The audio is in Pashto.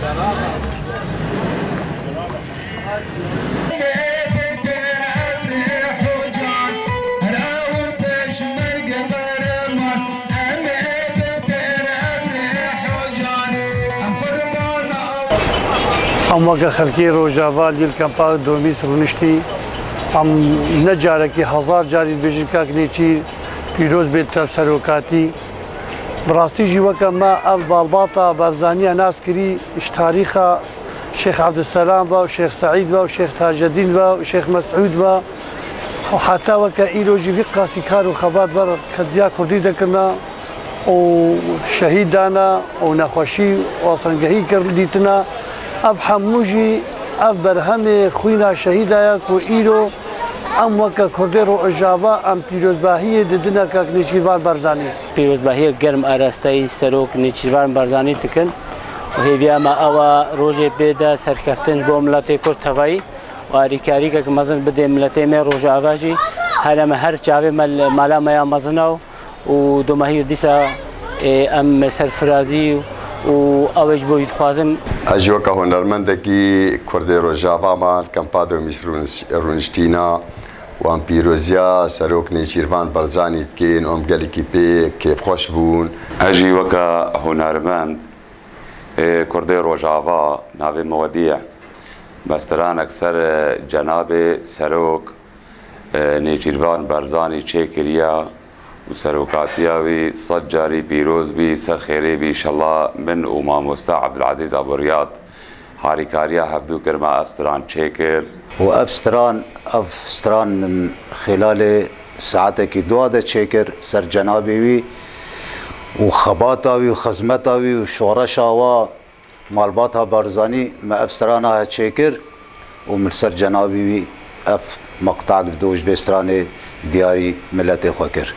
ام وقت خلکی روجاوا لیل کمپا دومی سرونشتی ام نجاره که هزار جاری بیشتر کنی چی پیروز بیت سروکاتی براستی جوکه ما اول بالباطا برزانی ناس کری اش تاریخ شیخ عبدالسلام و شیخ سعید و شیخ تاج الدین و شیخ مسعود و حتی وکه ایروجی فقه سکار و خبر بر کدیا کردی دکنا و شهید دانا و نخوشی و سنگهی کردیتنا اف حموجی اف برهم خوینا شهیدایا کو ایرو ام وکه کردی رو اجابا ام پیروزباهی ددنا که نیچیوان برزانی پیروزباهی گرم آراسته سروک نیچیوان برزانی تکن و هیویا ما اوا روزی بیدا سرکفتن با ملت کرد هوایی و آریکاری که مزن بده ملت می روز آواجی هر چاوی مالا میا مزناو و دو ماهی دیسا ام سرفرازی و اوج بوید خوازم اجوکه هنرمندکی کردی روجاوا مال کمپادو میش رونشتینا و ام پیروزیا سروک نیچیروان برزانی کین ام گلی کی پی کیف خوش بون اجوکه هنرمند کردی روجاوا ناوی مودیع مستران اکثر جناب سروک نیچیروان برزانی چیکریا و سروکاتیاوی صد جاری پیروز بی سرخیری بی انشالله من و ماموستا عبدالعزیز ابو ریاض هاریکاریا هفدو کرما افستران چیکر و افستران من خلال ساعتك دوادة چیکر سر جنابی وی و خباتاوی و خزمتاوی و شورشاوا مالباتها برزانی ما افسترانها چیکر و من سر جنابی وی اف مقطع دوج بستران دیاری ملت خوکر